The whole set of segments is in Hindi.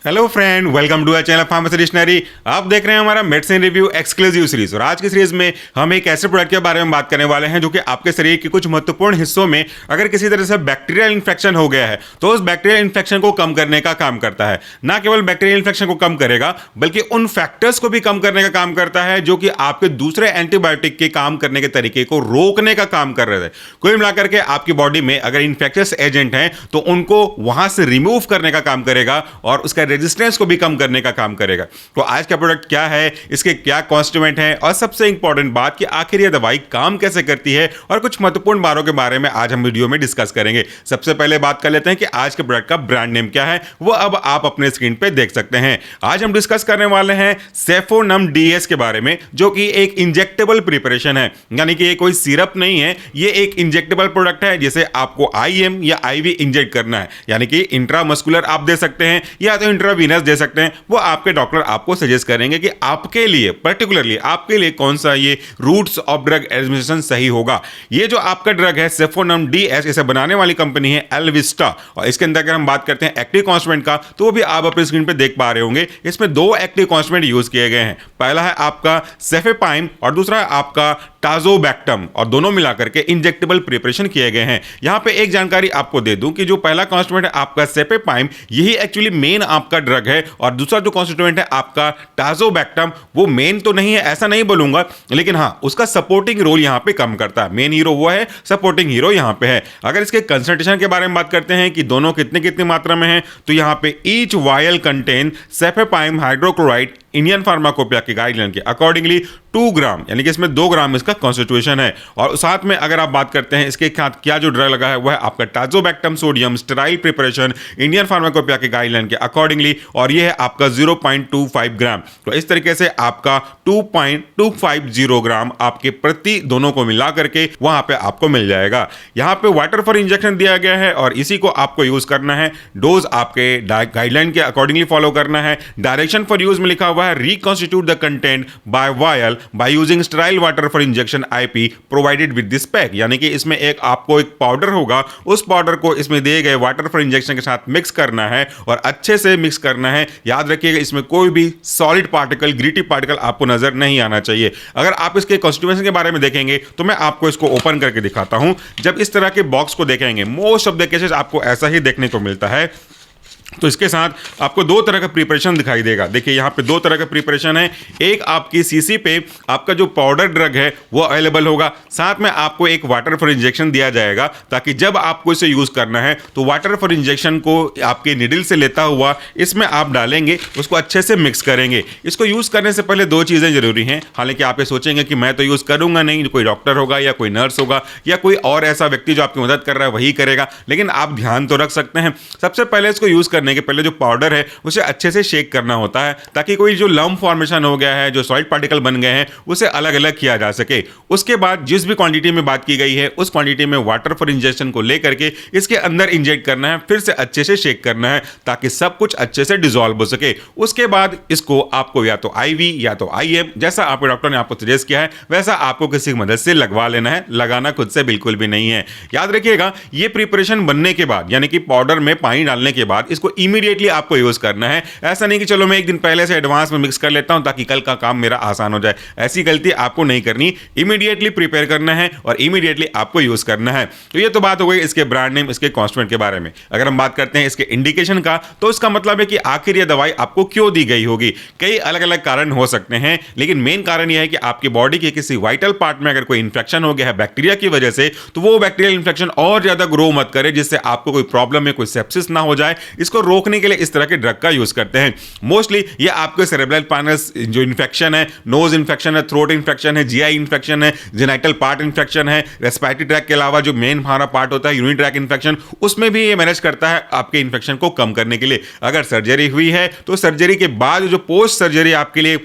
Hello friend, welcome to our channel pharmacy dictionary. आप देख रहे हैं हमारा मेडिसिन रिव्यू एक्सक्लूसिव सीरीज। और आज की सीरीज में हम एक ऐसे प्रोडक्ट के बारे में बात करने वाले हैं जो कि आपके शरीर के कुछ महत्वपूर्ण हिस्सों में अगर किसी तरह से बैक्टीरियल इन्फेक्शन हो गया है तो उस बैक्टीरियल इन्फेक्शन को कम करने का काम करता है। ना केवल बैक्टीरियल इन्फेक्शन को कम करेगा बल्कि उन फैक्टर्स को भी कम करने का काम करता है जो कि आपके दूसरे एंटीबायोटिक के काम करने के तरीके को रोकने का काम कर रहे थे। कुल मिलाकर के आपकी बॉडी में अगर इन्फेक्शियस एजेंट हैं तो उनको वहां से रिमूव करने का काम करेगा और उसका रेजिस्टेंस को भी कम करने का काम करेगा। तो आज का प्रोडक्ट क्या है, इसके क्या कॉन्स्टिट्यूएंट हैं और सबसे इंपॉर्टेंट बात कि आखिर यह दवाई काम कैसे करती है और कुछ महत्वपूर्ण बातों के बारे में आज हम वीडियो में डिस्कस करेंगे। सबसे पहले बात कर लेते हैं कि आज के प्रोडक्ट का ब्रांड नेम क्या है, वो अब आप अपने स्क्रीन पे देख सकते हैं। आज हम डिस्कस करने वाले हैं सेफोनम डीएस के बारे में, जो कि एक इंजेक्टेबल प्रिपरेशन है, यानी कि ये कोई सिरप नहीं है, ये एक इंजेक्टेबल प्रोडक्ट है जिसे आपको आईएम या आईवी इंजेक्ट करना है, यानी कि इंट्रामस्कुलर आप दे सकते हैं या तो इंट्रावीनस दे सकते हैं। वो आपके डॉक्टर आपको सजेस्ट करेंगे कि आपके लिए पर्टिकुलरली आपके लिए कौन सा ये रूट्स ऑफ ड्रग एडमिनिस्ट्रेशन सही होगा। ये जो आपका ड्रग है सेफोनम डीएस, इसे बनाने वाली कंपनी है एल्विस्टा। और इसके अंदर अगर हम बात करते हैं एक्टिव कॉन्स्टिट्यूएंट का, तो वो भी आप अपनी स्क्रीन पे देख पा रहे होंगे। इसमें दो एक्टिव कॉन्स्टिट्यूएंट यूज किए गए हैं। पहला है आपका सेफेपाइम और दूसरा है आपका टाजोबैक्टम, और दोनों मिलाकर के इंजेक्टेबल प्रिपरेशन किए गए हैं। यहां पे एक जानकारी आपको दे दूं कि जो पहला कॉन्स्टिट्यूएंट है आपका सेफेपाइम, यही एक्चुअली मेन आपका ड्रग है, और दूसरा जो कॉन्स्टिट्यूएंट है आपका टाजोबैक्टम, वो मेन तो नहीं है ऐसा नहीं बोलूंगा, लेकिन हाँ उसका सपोर्टिंग रोल यहां पे कम करता है। मेन हीरो वो है, सपोर्टिंग हीरो यहां पे है। अगर इसके कंसंट्रेशन के बारे में बात करते हैं कि दोनों कितने कितनी मात्रा में है, तो यहां पे each vial contain cefepime hydrochloride Indian pharmacopoeia की गाइडलाइन के अकॉर्डिंगली 2 ग्राम, यानी कि इसमें 2 ग्राम इसका कॉन्स्टिट्यूशन है। और साथ में अगर आप बात करते हैं इसके साथ क्या जो ड्रग लगा है वह है आपका tazobactam sodium sterile preparation Indian pharmacopoeia के गाइडलाइन के अकॉर्डिंगली, और यह है आपका 0.25 ग्राम। तो इस तरीके से आपका 2.250 ग्राम आपके प्रति दोनों को मिला करके वहां पे आपको मिल जाएगा। यहां पे वाटर फॉर इंजेक्शन दिया गया है और इसी को आपको यूज करना है। डोज आपके गाइडलाइन के अकॉर्डिंगली फॉलो करना है। डायरेक्शन फॉर यूज में लिखा हुआ है reconstitute the content by vial by using sterile water for injection IP provided with this pack, यानी कि इसमें आपको एक पाउडर होगा, उस पाउडर को इसमें दिए गए वाटर फॉर इंजेक्शन के साथ मिक्स करना है और अच्छे से मिक्स करना है। याद रखिएगा इसमें कोई भी सॉलिड पार्टिकल, ग्रीटी पार्टिकल आपको नजर नहीं आना चाहिए। अगर आप इसके कॉन्स्टिट्यूएंट्स के बारे में देखेंगे तो मैं आपको इसको ओपन करके दिखाता हूं। जब इस तरह के बॉक्स को देखेंगे, मोस्ट ऑफ द केसेस आपको ऐसा ही देखने को मिलता है। तो इसके साथ आपको 2 तरह का प्रिपरेशन दिखाई देगा। देखिए यहाँ पे 2 तरह का प्रिपरेशन है। एक आपकी सीसी पे आपका जो पाउडर ड्रग है वो अवेलेबल होगा, साथ में आपको एक वाटर फॉर इंजेक्शन दिया जाएगा, ताकि जब आपको इसे यूज करना है तो वाटर फॉर इंजेक्शन को आपके निडल से लेता हुआ इसमें आप डालेंगे, उसको अच्छे से मिक्स करेंगे। इसको यूज करने से पहले 2 चीजें जरूरी हैं। हालांकि आप ये सोचेंगे कि मैं तो यूज करूंगा नहीं, कोई डॉक्टर होगा या कोई नर्स होगा या कोई और ऐसा व्यक्ति जो आपकी मदद कर रहा है वही करेगा, लेकिन आप ध्यान तो रख सकते हैं। सबसे पहले इसको यूज करने के पहले जो पाउडर है उसे अच्छे से शेक करना होता है, ताकि कोई जो लम्प फॉर्मेशन हो गया है, जो सॉलिड पार्टिकल बन गए हैं, उसे अलग अलग किया जा सके। उसके बाद जिस भी क्वांटिटी में बात की गई है उस क्वांटिटी में वाटर फॉर इंजेक्शन को लेकर के इसके अंदर इंजेक्ट करना है, फिर से अच्छे से शेक करना है ताकि सब कुछ अच्छे से डिसॉल्व हो सके। उसके बाद इसको आपको या तो आईवी या तो आईएम, जैसा आपके डॉक्टर ने आपको सजेस्ट किया है वैसा आपको किसी की मदद से लगवा लेना है। लगाना खुद से बिल्कुल भी नहीं है। याद रखिएगा ये प्रिपरेशन बनने के बाद, यानी कि पाउडर में पानी डालने के बाद इसको इमीडिएटली आपको यूज करना है। ऐसा नहीं कि चलो मैं एक दिन पहले से एडवांस में मिक्स कर लेता हूं ताकि कल का काम मेरा आसान हो जाए। ऐसी गलती आपको नहीं करनी। इमीडिएटली प्रिपेयर करना है और इमीडिएटली आपको यूज करना है। तो ये तो बात हो गई इसके ब्रांड नेम, इसके कॉन्स्टिट्यूएंट के बारे में। अगर हम बात करते हैं इसके इंडिकेशन का, तो इसका मतलब है कि आखिर यह दवाई आपको क्यों दी गई होगी। कई अलग अलग कारण हो सकते हैं, लेकिन मेन कारण यह है कि आपकी बॉडी के किसी वाइटल पार्ट में अगर कोई इंफेक्शन हो गया है बैक्टीरिया की वजह से, तो वो बैक्टीरियल इंफेक्शन और ज्यादा ग्रो मत करे, जिससे आपको कोई प्रॉब्लम है, कोई सेप्सिस ना हो जाए। इसको रोकने के लिए इस तरह के ड्रग का यूज करते हैं। मोस्टली ये आपके सेरेब्रल स्पाइनस जो इन्फेक्शन है, नोज इन्फेक्शन है, थ्रोट इन्फेक्शन है, जीआई इन्फेक्शन है, जेनाइटल पार्ट इन्फेक्शन है, रेस्पिरेटरी ट्रैक के अलावा जो मेन हमारा पार्ट होता है यूरिन ट्रैक इन्फेक्शन, उसमें भी ये मैनेज करता है आपके इन्फेक्शन को कम करने के लिए। अगर सर्जरी हुई है तो सर्जरी के बाद जो पोस्ट सर्जरी आपके लिए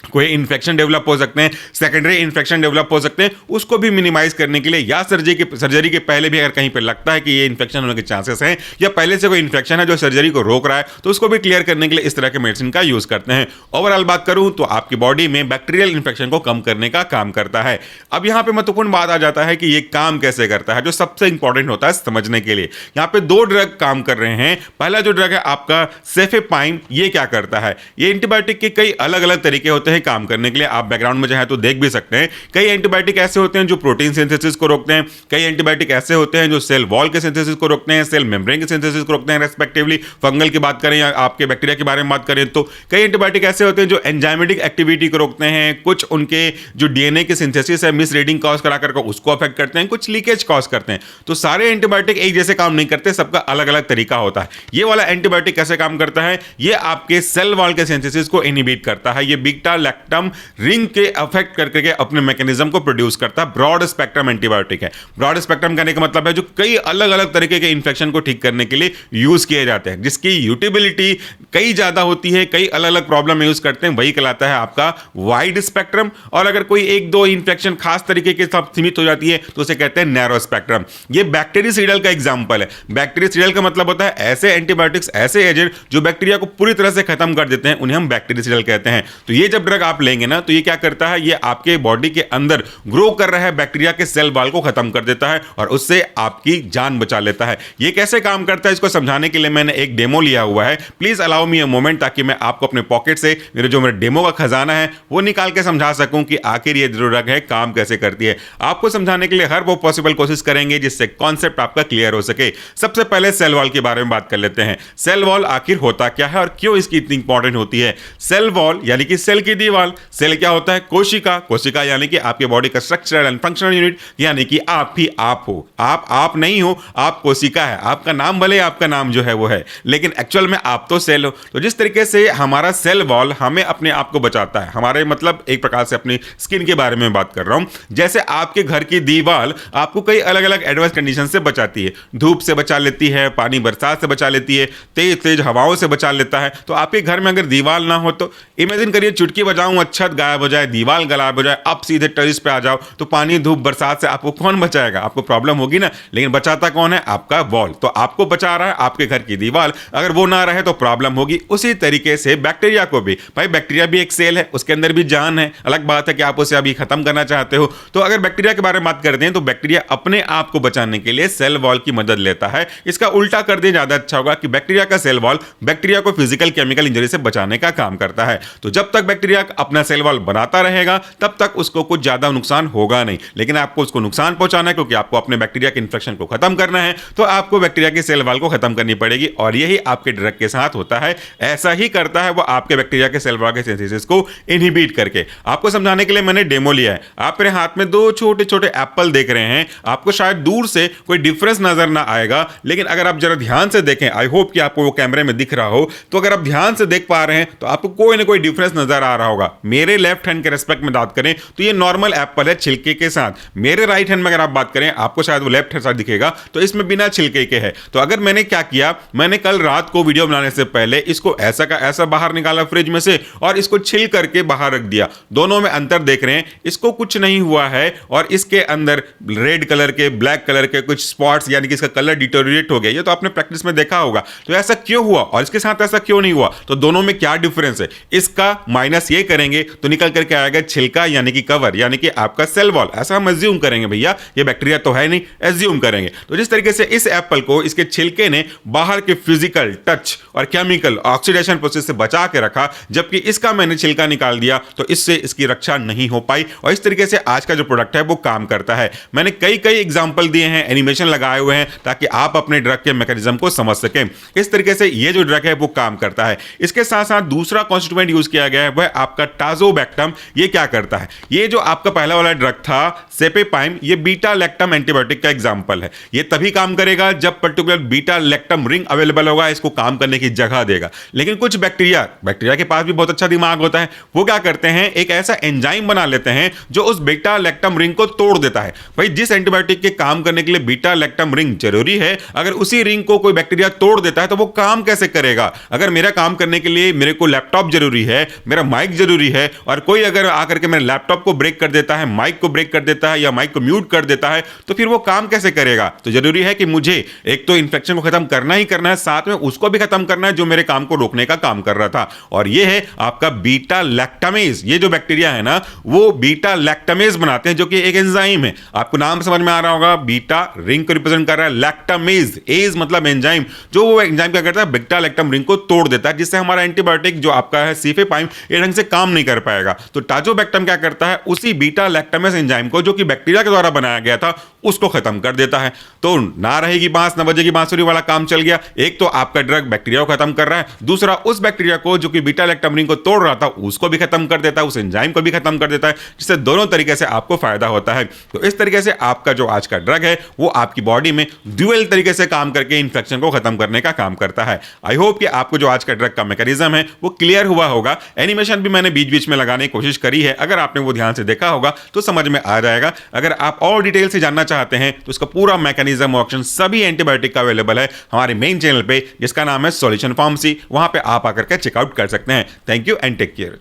कोई इन्फेक्शन डेवलप हो सकते हैं, सेकेंडरी इन्फेक्शन डेवलप हो सकते हैं, उसको भी मिनिमाइज करने के लिए, या सर्जरी के पहले भी अगर कहीं पे लगता है कि ये इन्फेक्शन होने के चांसेस हैं या पहले से कोई इन्फेक्शन है जो सर्जरी को रोक रहा है, तो उसको भी क्लियर करने के लिए इस तरह के मेडिसिन का यूज करते हैं। ओवरऑल बात करूं तो आपकी बॉडी में बैक्टीरियल इन्फेक्शन को कम करने का काम करता है। अब यहां पे महत्वपूर्ण बात आ जाता है कि ये काम कैसे करता है, जो सबसे इंपॉर्टेंट होता है समझने के लिए। यहां पे दो ड्रग काम कर रहे हैं। पहला जो ड्रग है आपका सेफेपाइन, ये क्या करता है, ये एंटीबायोटिक के कई अलग अलग तरीके होते हैं काम करने के लिए। आप बैकग्राउंड में चाहे तो देख भी सकते हैं। कई एंटीबायोटिक ऐसे होते हैं जो प्रोटीन सिंथेसिस को रोकते हैं, कई एंटीबायोटिक ऐसे होते हैं जो सेल वॉल के सिंथेसिस को रोकते हैं, सेल मेम्ब्रेन के सिंथेसिस को रोकते हैं रेस्पेक्टिवली। फंगल की बात करें या आपके बैक्टीरिया के बारे में बात करें तो कई एंटीबायोटिक ऐसे होते हैं जो एंजाइमेटिक एक्टिविटी को रोकते हैं, कुछ उनके जो डीएनए के सिंथेसिस है मिस रीडिंग कॉज करा करके उसको अफेक्ट करते हैं, कुछ लीकेज कॉज करते हैं। तो सारे एंटीबायोटिक एक जैसे काम नहीं करते, सबका अलग अलग तरीका होता है। ये वाला एंटीबायोटिक कैसे काम करता है, ये आपके सेल वॉल के सिंथेसिस को इनहिबिट करता है। ये बीटा लैक्टम रिंग के अफेक्ट करके अपने मैकेनिज्म को प्रोड्यूस करता है। ब्रॉड स्पेक्ट्रम एंटीबायोटिक है। ब्रॉड स्पेक्ट्रम कहने का मतलब है जो कई अलग अलग तरीके के इंफेक्शन को ठीक करने के लिए यूज किए जाते हैं, जिसकी यूटिलिटी कई ज्यादा होती है, कई अलग अलग प्रॉब्लम में यूज करते हैं, वही कहलाता है आपका वाइड स्पेक्ट्रम। और अगर कोई एक दो इंफेक्शन खास तरीके के साथ सीमित हो जाती है तो उसे कहते हैं नैरो स्पेक्ट्रम। ये बैक्टीरियासीडल का एग्जांपल है। बैक्टीरियासीडल का मतलब होता है ऐसे एंटीबायोटिक्स, ऐसे एजेंट जो बैक्टीरिया को पूरी तरह से खत्म कर देते हैं, उन्हें हम बैक्टीरियासीडल कहते हैं। तो ये जब ड्रग आप लेंगे ना तो ये क्या करता है, ये आपके बॉडी के अंदर ग्रो कर रहा है बैक्टीरिया के सेल वॉल को खत्म कर देता है और उससे आपकी जान बचा लेता है। ये कैसे काम करता है इसको समझाने के लिए मैंने एक डेमो लिया हुआ है। Please allow me a moment, ताकि मैं आपको अपने पॉकेट से मेरे डेमो का खजाना है वो निकाल के समझा सकूं कि आखिर ये जो ड्रग है काम कैसे करती है। आपको समझाने के लिए हर वो पॉसिबल कोशिश करेंगे जिससे कॉन्सेप्ट आपका क्लियर हो सके। सबसे पहले सेल वॉल के बारे में बात कर लेते हैं। सेल वॉल आखिर होता क्या है और क्यों इसकी इतनी इंपॉर्टेंट होती है। सेल वॉल यानी कि सेल की दीवार। सेल क्या होता है, कोशिका। कोशिका यानी कि आपके बॉडी का स्ट्रक्चरल एंड फंक्शनल यूनिट, यानी कि आप ही आप हो। आप नहीं हो, आप कोशिका है। आपका नाम भले आपका नाम जो है वो है, लेकिन एक्चुअल में आप तो सेल हो। तो जिस तरीके से हमारा सेल वॉल हमें अपने आप को बचाता है, हमारे मतलब एक प्रकार से अपनी स्किन के बारे में बात कर रहा हूं, जैसे आपके घर की दीवार आपको कई अलग अलग एडवर्स कंडीशन से बचाती है। धूप से बचा लेती है, पानी बरसात से बचा लेती है, तेज तेज हवाओं से बचा लेता है। तो आपके घर में अगर दीवार ना हो तो इमेजिन करिए चुटकी बजाऊं छत गायब हो जाए, दीवार गायब हो जाए, आप सीधे टेरेस पे आ जाओ तो पानी धूप बरसात से आपको कौन बचाएगा, आपको प्रॉब्लम होगी ना। लेकिन बचाता कौन है, आपका वॉल। तो आपको बचा रहा है आपके घर की दीवार, अगर वो ना रहे तो प्रॉब्लम होगी। उसी तरीके से बैक्टीरिया को भी, भाई बैक्टीरिया भी एक सेल है, उसके अंदर भी जान है। अलग बात है कि आप उसे अभी खत्म करना चाहते हो। तो अगर बैक्टीरिया के बारे में बात करते हैं तो बैक्टीरिया अपने आप को बचाने के लिए सेल वॉल की मदद लेता है। इसका उल्टा कर दें ज्यादा अच्छा होगा कि बैक्टीरिया का सेल वॉल बैक्टीरिया को फिजिकल केमिकल इंजरी से बचाने का काम करता है। तो जब तक बैक्टीरिया अपना सेल वॉल बनाता रहेगा तब तक उसको कुछ ज्यादा नुकसान होगा नहीं। लेकिन आपको उसको नुकसान पहुंचाना है क्योंकि आपको अपने बैक्टीरिया के इन्फेक्शन को खत्म करना है, तो आपको बैक्टीरिया के सेल वॉल को खत्म करनी पड़ेगी। और यही आपके ड्रग के साथ होता है। ऐसा ही करता है वो आपके बैक्टीरिया के सेल वॉल के सिंथेसिस को इनहिबिट करके। आपको समझाने के लिए मैंने डेमो लिया है। आप मेरे हाथ में दो छोटे छोटे एप्पल देख रहे हैं। आपको शायद दूर से कोई डिफरेंस नजर ना आएगा, लेकिन अगर आप जरा ध्यान से देखें, आई होप कि आपको वो कैमरे में दिख रहा हो, तो अगर आप ध्यान से देख पा रहे हैं तो आपको कोई ना कोई डिफरेंस नजर आ रहा होगा। मेरे लेफ्ट हैंड के रेस्पेक्ट में बात करें तो ये नॉर्मल एप्पल है छिलके के साथ। मेरे राइट हैंड में अगर आप बात करें, आपको शायद वो लेफ्ट साइड दिखेगा, तो इसमें बिना छिलके के है। तो अगर मैंने क्या किया, मैंने कल रात को वीडियो बनाने से पहले इसको ऐसा का ऐसा बाहर निकाला फ्रिज में से और इसको छिल करके बाहर रख दिया। दोनों में अंतर देख रहे हैं, इसको कुछ नहीं हुआ है और इसके अंदर रेड कलर के, ब्लैक कलर के कुछ स्पॉट्स, यानी कि इसका कलर डिटोरिएट हो गया। ये तो आपने प्रैक्टिस में देखा होगा। तो ऐसा क्यों हुआ और इसके साथ ऐसा क्यों नहीं हुआ, तो दोनों में क्या डिफरेंस है, इसका माइनस ये करेंगे तो निकल करके आएगा छिलका, यानी कि कवर, यानी कि आपका सेल वॉल। ऐसा हम एज्यूम करेंगे, भैया ये बैक्टीरिया तो है नहीं, एज्यूम करेंगे। तो जिस तरीके से इस एप्पल को इसके छिलके ने बाहर के फिजिकल टच और केमिकल ऑक्सीडेशन प्रोसेस से बचा के रखा, जबकि इसका मैंने छिलका निकाल दिया तो इससे इसकी रक्षा नहीं हो पाई। और इस तरीके से आज का जो प्रोडक्ट है वो काम करता है। मैंने कई कई एग्जांपल दिए हैं, एनिमेशन लगाए हुए हैं, ताकि आप अपने ड्रग के मैकेनिज्म को समझ सकें। इस तरीके से ये जो ड्रग है वो काम करता है। इसके साथ साथ दूसरा कॉन्स्टिट्यूएंट यूज किया गया है वह आपका टाजोबैक्टम। ये क्या करता है, ये जो आपका पहला वाला ड्रग था सेपेपाइम, ये बीटा लैक्टम एंटीबायोटिक का एग्जांपल है। ये तभी काम करेगा जब particular beta lactam ring available होगा, इसको काम करने की जगह देगा। लेकिन कुछ बैक्टीरिया के पास भी बहुत अच्छा दिमाग होता है। वो क्या करते हैं, एक ऐसा एंजाइम बना लेते हैं जो उस बीटा लैक्टम रिंग को तोड़ देता है। भाई जिस एंटीबायोटिक के काम करने के लिए बीटा लैक्टम रिंग जरूरी है, अगर उसी रिंग को कोई बैक्टीरिया तोड़ देता है तो वो काम कैसे करेगा। अगर मेरा काम करने के लिए मेरे को लैपटॉप जरूरी है, मेरा माइक माइक जरूरी है, और कोई अगर आकर के मेरे लैपटॉप को ब्रेक कर देता है, माइक को ब्रेक कर देता है या माइक को म्यूट कर देता है, तो फिर वो काम कैसे करेगा? तो जरूरी है कि मुझे एक तो इन्फेक्शन को खत्म करना ही करना है, साथ में उसको भी खत्म करना है जो मेरे काम को रोकने का काम कर रहा था, और ये है आपका बीटा लैक्टामेज। ये जो बैक्टीरिया है ना, वो बीटा लैक्टामेज बनाते हैं, जो कि एक एंजाइम है। आपको नाम समझ में आ रहा होगा, बीटा रिंग को रिप्रेजेंट कर रहा है, लैक्टामेज, एज मतलब एंजाइम, जो वो एंजाइम क्या करता है, बीटा लैक्टम रिंग को तोड़ देता है, जिससे हमारा एंटीबायोटिक जो आपका है सीफेपाइम, ये ढंग से काम नहीं कर पाएगा। तो टाजोबैक्टम क्या करता है, उसी बीटा लैक्टामेज एंजाइम को, जो कि बैक्टीरिया के द्वारा बनाया गया था, उसको खत्म कर देता है। तो ना रहेगी बांस न बजेगी बांसुरी वाला काम चल गया। एक तो आपका ड्रग बैक्टीरिया को खत्म कर रहा है, दूसरा उस बैक्टीरिया को जो कि बीटा लैक्टम रिंग को तोड़ रहा था उसको भी खत्म कर देता है, उस एंजाइम को भी खत्म कर देता है, जिससे दोनों तरीके से आपको फायदा होता है। तो इस तरीके से आपका जो आज का ड्रग है वो आपकी बॉडी में ड्यूअल तरीके से काम करके इंफेक्शन को खत्म करने का काम करता है। आई होप कि आपको जो आज का ड्रग का मैकेनिज्म है वो क्लियर हुआ होगा। एनिमेशन भी मैंने बीच बीच में लगाने की कोशिश करी है, अगर आपने वो ध्यान से देखा होगा तो समझ में आ जाएगा। अगर आप और डिटेल से जानना चाहते हैं तो इसका पूरा मैकेनिज्म ऑप्शन सभी एंटीबायोटिक का अवेलेबल है हमारे मेन चैनल पे, जिसका नाम है सॉल्यूशन फार्मेसी। वहां पे आप आकर के चेकआउट कर सकते हैं। Thank you and take care.